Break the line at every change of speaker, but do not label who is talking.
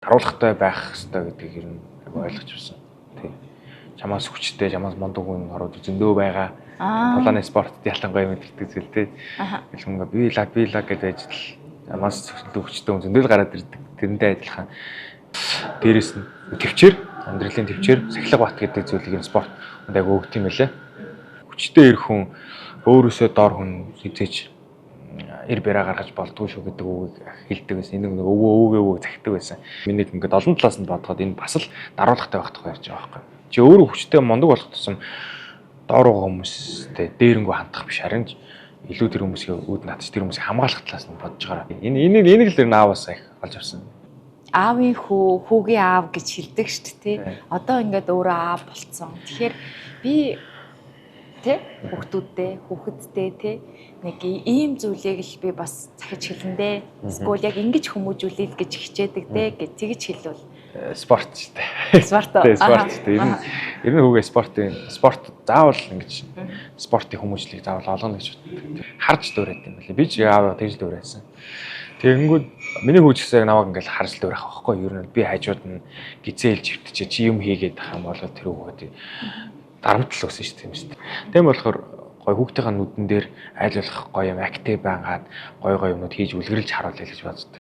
даруулгатай байх хэрэгтэй гэдгийг ер нь ойлгож авсан. Тийм. Чамаас хүчтэй, чамаас мундаг хүн ороод зөндөө байгаа. Тулааны спортод ялангуяа мэдэрдэг зүйл тий. Ялангуяа би лаг гэж байж л чамаас хүчтэй хүн зөндөө гараад ирдэг. Тэрэндээ адилхан. Дээрээс нь төвчээр, амьдралын төвчээр сахилга бат гэдэг зүйлийг спорт яг өгд юм байлаа. Хүчтэй ирэх хүн өөрөөсөө дор хүн хизээч эр бэрэ гаргаж болдгоо шүү гэдэг үгийг хэлдэг байсан. Энэ нэг өвөө захидаг байсан. Миний ингээд олон талаас нь бодоход энэ бас л даруулгатай байх тухай ярьж байгаа байхгүй. Чи өөрөө хүчтэй мундаг болох тусам доор байгаа хүмүүстэй дээрэнгүү хандах биш харин илүү тэр хүмүүсийн үүд надч тэр хүмүүсийг хамгаалах талаас нь бодож байгаа. Энийг л нааваас их олж авсан.
Аавын хүүгийн аав гэж хэлдэг шүү дээ. Одоо ингээд өөрөө аав болцсон. Тэгэхээр би хүүхэдтэй нэг ийм зүйлийг л би бас захиж хэлэндээ. Эсвэл яг ингэж хүмүүжүүлээл гэж хичээдэг гэж тэгж хэлвэл
спорт шүү дээ.
Спорт.
Спорт шүү дээ. Ер нь хүүгээ спорт заавал ингэж спортын хүмүүжлийг заавал олгоно гэж харж дуурайд юм байна. Би ч аав тэгж дуурайсан. Тэгэнгүүт миний хүүч гэсэн намайг ингээл харж дуурайх байхгүй. Ер нь би хажууд нь гизээлж хөвтөж чи юм хийгээд ах юм бол тэр хүүхэд дарамтлал өгсөн шүү дээ. Тийм болохоор гой хүүхдийн нүдэн дээр айл болох гоё юм актив байгаад гоё юмнууд хийж үлгэрлж харуулъя гэж боддог.